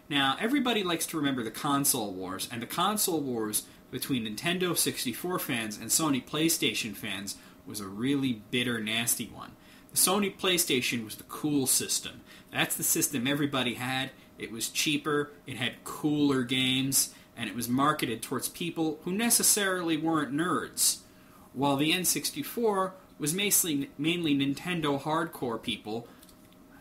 Now, everybody likes to remember the console wars, and the console wars between Nintendo 64 fans and Sony PlayStation fans was a really bitter, nasty one. The Sony PlayStation was the cool system. That's the system everybody had. It was cheaper, it had cooler games, and it was marketed towards people who necessarily weren't nerds. While the N64 was mainly Nintendo hardcore people,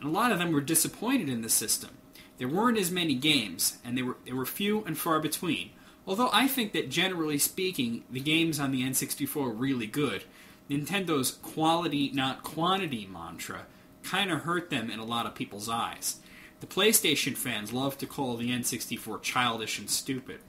and a lot of them were disappointed in the system. There weren't as many games, and they were few and far between. Although I think that generally speaking, the games on the N64 were really good. Nintendo's quality, not quantity mantra kind of hurt them in a lot of people's eyes. The PlayStation fans love to call the N64 childish and stupid.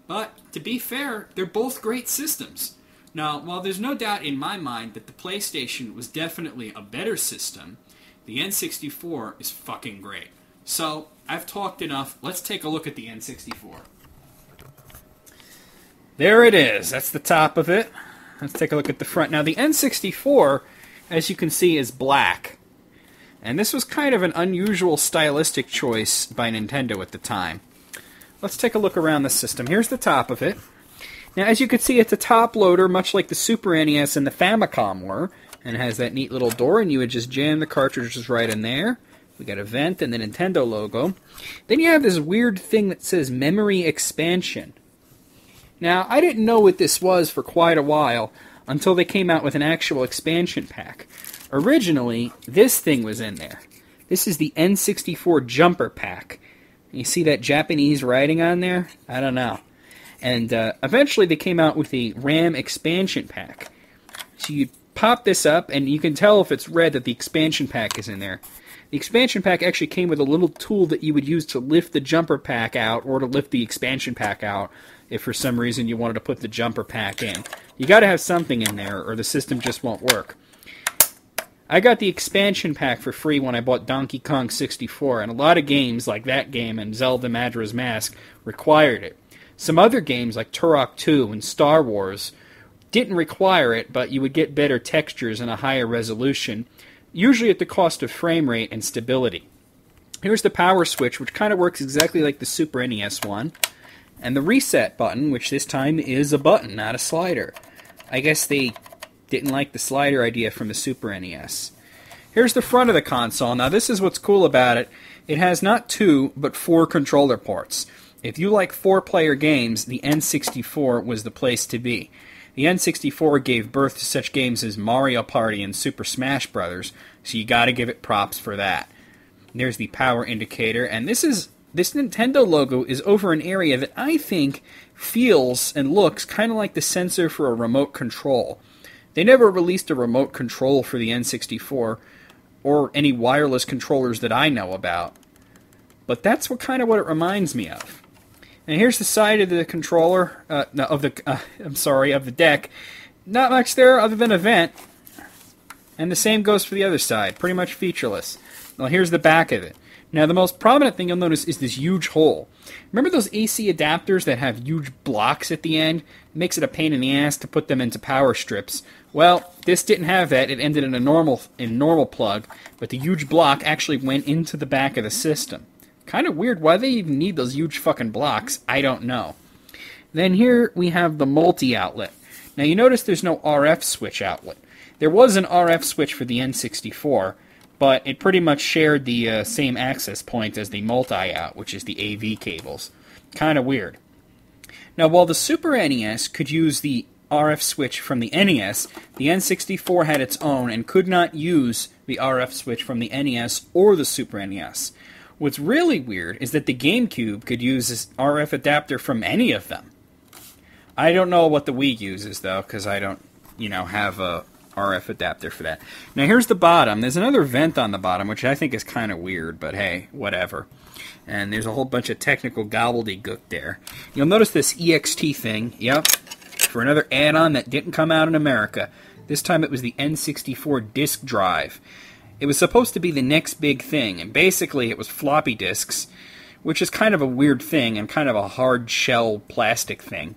But, to be fair, they're both great systems. Now, while there's no doubt in my mind that the PlayStation was definitely a better system, the N64 is fucking great. So, I've talked enough. Let's take a look at the N64. There it is. That's the top of it. Let's take a look at the front. Now, the N64, as you can see, is black. And this was kind of an unusual stylistic choice by Nintendo at the time. Let's take a look around the system. Here's the top of it. Now, as you can see, it's a top loader, much like the Super NES and the Famicom were. And it has that neat little door, and you would just jam the cartridges right in there. We got a vent and the Nintendo logo. Then you have this weird thing that says Memory Expansion. Now, I didn't know what this was for quite a while until they came out with an actual expansion pack. Originally, this thing was in there. This is the N64 Jumper Pack. You see that Japanese writing on there? I don't know. And eventually they came out with a RAM expansion pack. So you pop this up, and you can tell if it's red that the expansion pack is in there. The expansion pack actually came with a little tool that you would use to lift the jumper pack out, or to lift the expansion pack out, if for some reason you wanted to put the jumper pack in. You got to have something in there, or the system just won't work. I got the expansion pack for free when I bought Donkey Kong 64, and a lot of games like that game and Zelda Majora's Mask required it. Some other games like Turok 2 and Star Wars didn't require it, but you would get better textures and a higher resolution, usually at the cost of frame rate and stability. Here's the power switch, which kind of works exactly like the Super NES one, and the reset button, which this time is a button, not a slider. I guess they didn't like the slider idea from the Super NES. Here's the front of the console. Now this is what's cool about it. It has not 2, but 4 controller ports. If you like 4-player games, the N64 was the place to be. The N64 gave birth to such games as Mario Party and Super Smash Bros., so you gotta give it props for that. And there's the power indicator, and this Nintendo logo is over an area that I think feels and looks kind of like the sensor for a remote control. They never released a remote control for the N64, or any wireless controllers that I know about. But that's what it reminds me of. And here's the side of the controller, of the deck. Not much there other than a vent. And the same goes for the other side, pretty much featureless. Well, here's the back of it. Now, the most prominent thing you'll notice is this huge hole. Remember those AC adapters that have huge blocks at the end? It makes it a pain in the ass to put them into power strips. Well, this didn't have that. It ended in a normal plug, but the huge block actually went into the back of the system. Kind of weird. Why they even need those huge fucking blocks, I don't know. Then here we have the multi-outlet. Now you notice there's no RF switch outlet. There was an RF switch for the N64, but it pretty much shared the same access point as the multi-out, which is the AV cables. Kind of weird. Now while the Super NES could use the RF switch from the NES, the N64 had its own and could not use the RF switch from the NES or the Super NES. What's really weird is that the GameCube could use this RF adapter from any of them. I don't know what the Wii uses, though, because I don't, have a RF adapter for that. Now, here's the bottom. There's another vent on the bottom, which I think is kind of weird, but hey, whatever. And there's a whole bunch of technical gobbledygook there. You'll notice this EXT thing, yep, for another add-on that didn't come out in America. This time it was the N64 disk drive. It was supposed to be the next big thing, and basically it was floppy disks, which is kind of a weird thing and kind of a hard shell plastic thing.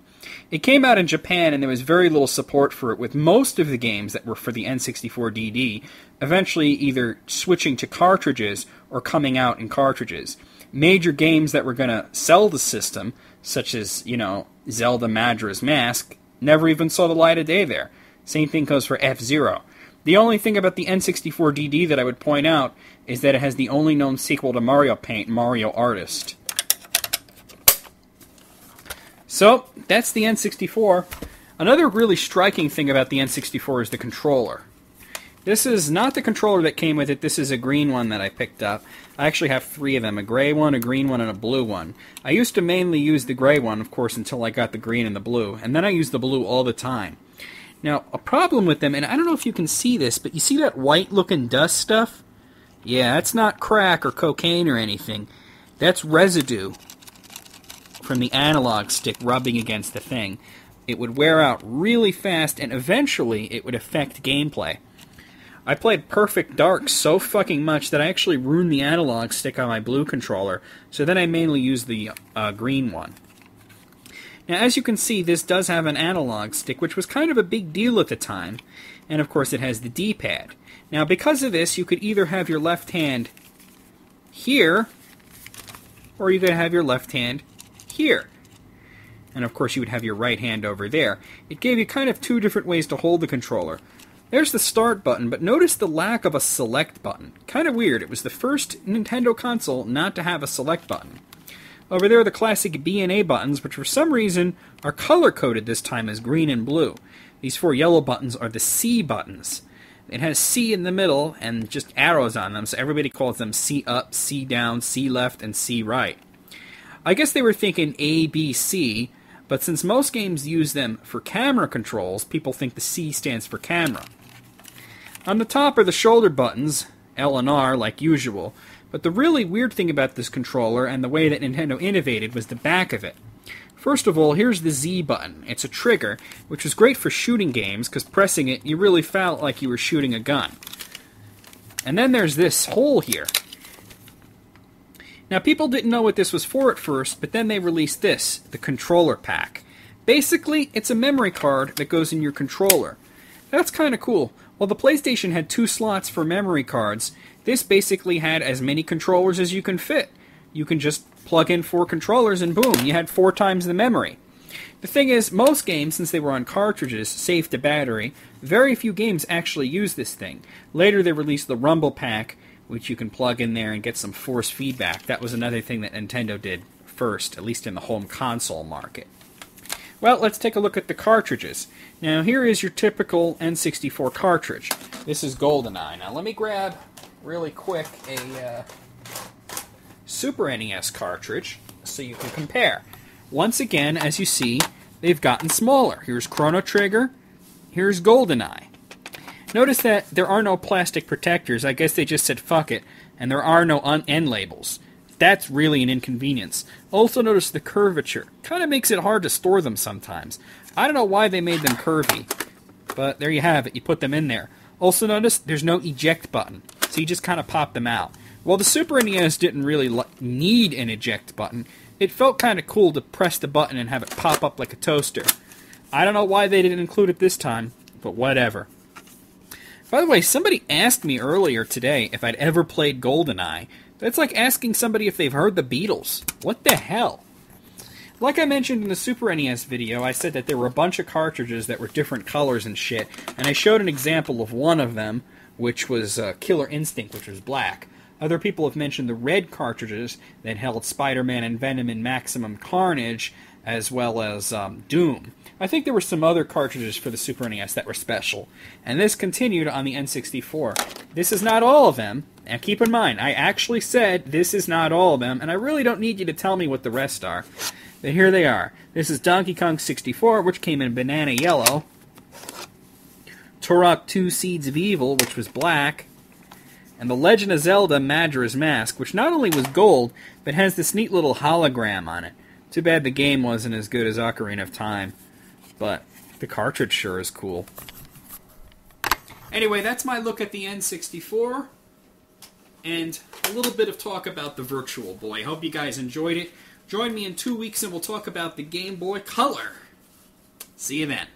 It came out in Japan, and there was very little support for it, with most of the games that were for the N64 DD eventually either switching to cartridges or coming out in cartridges. Major games that were going to sell the system, such as, Zelda Majora's Mask, never even saw the light of day there. Same thing goes for F-Zero. The only thing about the N64 DD that I would point out is that it has the only known sequel to Mario Paint, Mario Artist. So, that's the N64. Another really striking thing about the N64 is the controller. This is not the controller that came with it, this is a green one that I picked up. I actually have 3 of them, a gray one, a green one, and a blue one. I used to mainly use the gray one, of course, until I got the green and the blue, and then I used the blue all the time. Now, a problem with them, and I don't know if you can see this, but you see that white-looking dust stuff? Yeah, that's not crack or cocaine or anything. That's residue from the analog stick rubbing against the thing. It would wear out really fast, and eventually it would affect gameplay. I played Perfect Dark so fucking much that I actually ruined the analog stick on my blue controller, so then I mainly used the green one. Now, as you can see, this does have an analog stick, which was kind of a big deal at the time, and of course it has the D-pad. Now, because of this, you could either have your left hand here, or you could have your left hand here. And of course you would have your right hand over there. It gave you kind of 2 different ways to hold the controller. There's the start button, but notice the lack of a select button. Kind of weird. It was the first Nintendo console not to have a select button. Over there are the classic B and A buttons, which for some reason are color-coded this time as green and blue. These 4 yellow buttons are the C buttons. It has C in the middle and just arrows on them, so everybody calls them C up, C down, C left, and C right. I guess they were thinking A, B, C, but since most games use them for camera controls, people think the C stands for camera. On the top are the shoulder buttons, L and R like usual, but the really weird thing about this controller and the way that Nintendo innovated was the back of it. First of all, here's the Z button. It's a trigger, which was great for shooting games, because pressing it, you really felt like you were shooting a gun. And then there's this hole here. Now, people didn't know what this was for at first, but then they released this, the controller pack. Basically, it's a memory card that goes in your controller. That's kind of cool. While the PlayStation had 2 slots for memory cards, this basically had as many controllers as you can fit. You can just plug in 4 controllers and boom, you had 4 times the memory. The thing is, most games, since they were on cartridges, saved to battery, very few games actually use this thing. Later they released the Rumble Pack, which you can plug in there and get some force feedback. That was another thing that Nintendo did first, at least in the home console market. Well, let's take a look at the cartridges. Now, here is your typical N64 cartridge. This is GoldenEye. Now, let me grab, really quick, a Super NES cartridge so you can compare. Once again, as you see, they've gotten smaller. Here's Chrono Trigger. Here's GoldenEye. Notice that there are no plastic protectors. I guess they just said fuck it, and there are no end labels. That's really an inconvenience. Also notice the curvature. Kind of makes it hard to store them sometimes. I don't know why they made them curvy, but there you have it. You put them in there. Also notice there's no eject button, so you just kind of pop them out. Well, the Super NES didn't really need an eject button. It felt kind of cool to press the button and have it pop up like a toaster. I don't know why they didn't include it this time, but whatever. By the way, somebody asked me earlier today if I'd ever played GoldenEye. That's like asking somebody if they've heard the Beatles. What the hell? Like I mentioned in the Super NES video, I said that there were a bunch of cartridges that were different colors and shit, and I showed an example of one of them, which was Killer Instinct, which was black. Other people have mentioned the red cartridges that held Spider-Man and Venom and Maximum Carnage, as well as Doom. I think there were some other cartridges for the Super NES that were special, and this continued on the N64. This is not all of them, and keep in mind, I actually said this is not all of them, and I really don't need you to tell me what the rest are. But here they are. This is Donkey Kong 64, which came in banana yellow. Turok 2 Seeds of Evil, which was black. And The Legend of Zelda Majora's Mask, which not only was gold, but has this neat little hologram on it. Too bad the game wasn't as good as Ocarina of Time. But the cartridge sure is cool. Anyway, that's my look at the N64. And a little bit of talk about the Virtual Boy. Hope you guys enjoyed it. Join me in 2 weeks and we'll talk about the Game Boy Color. See you then.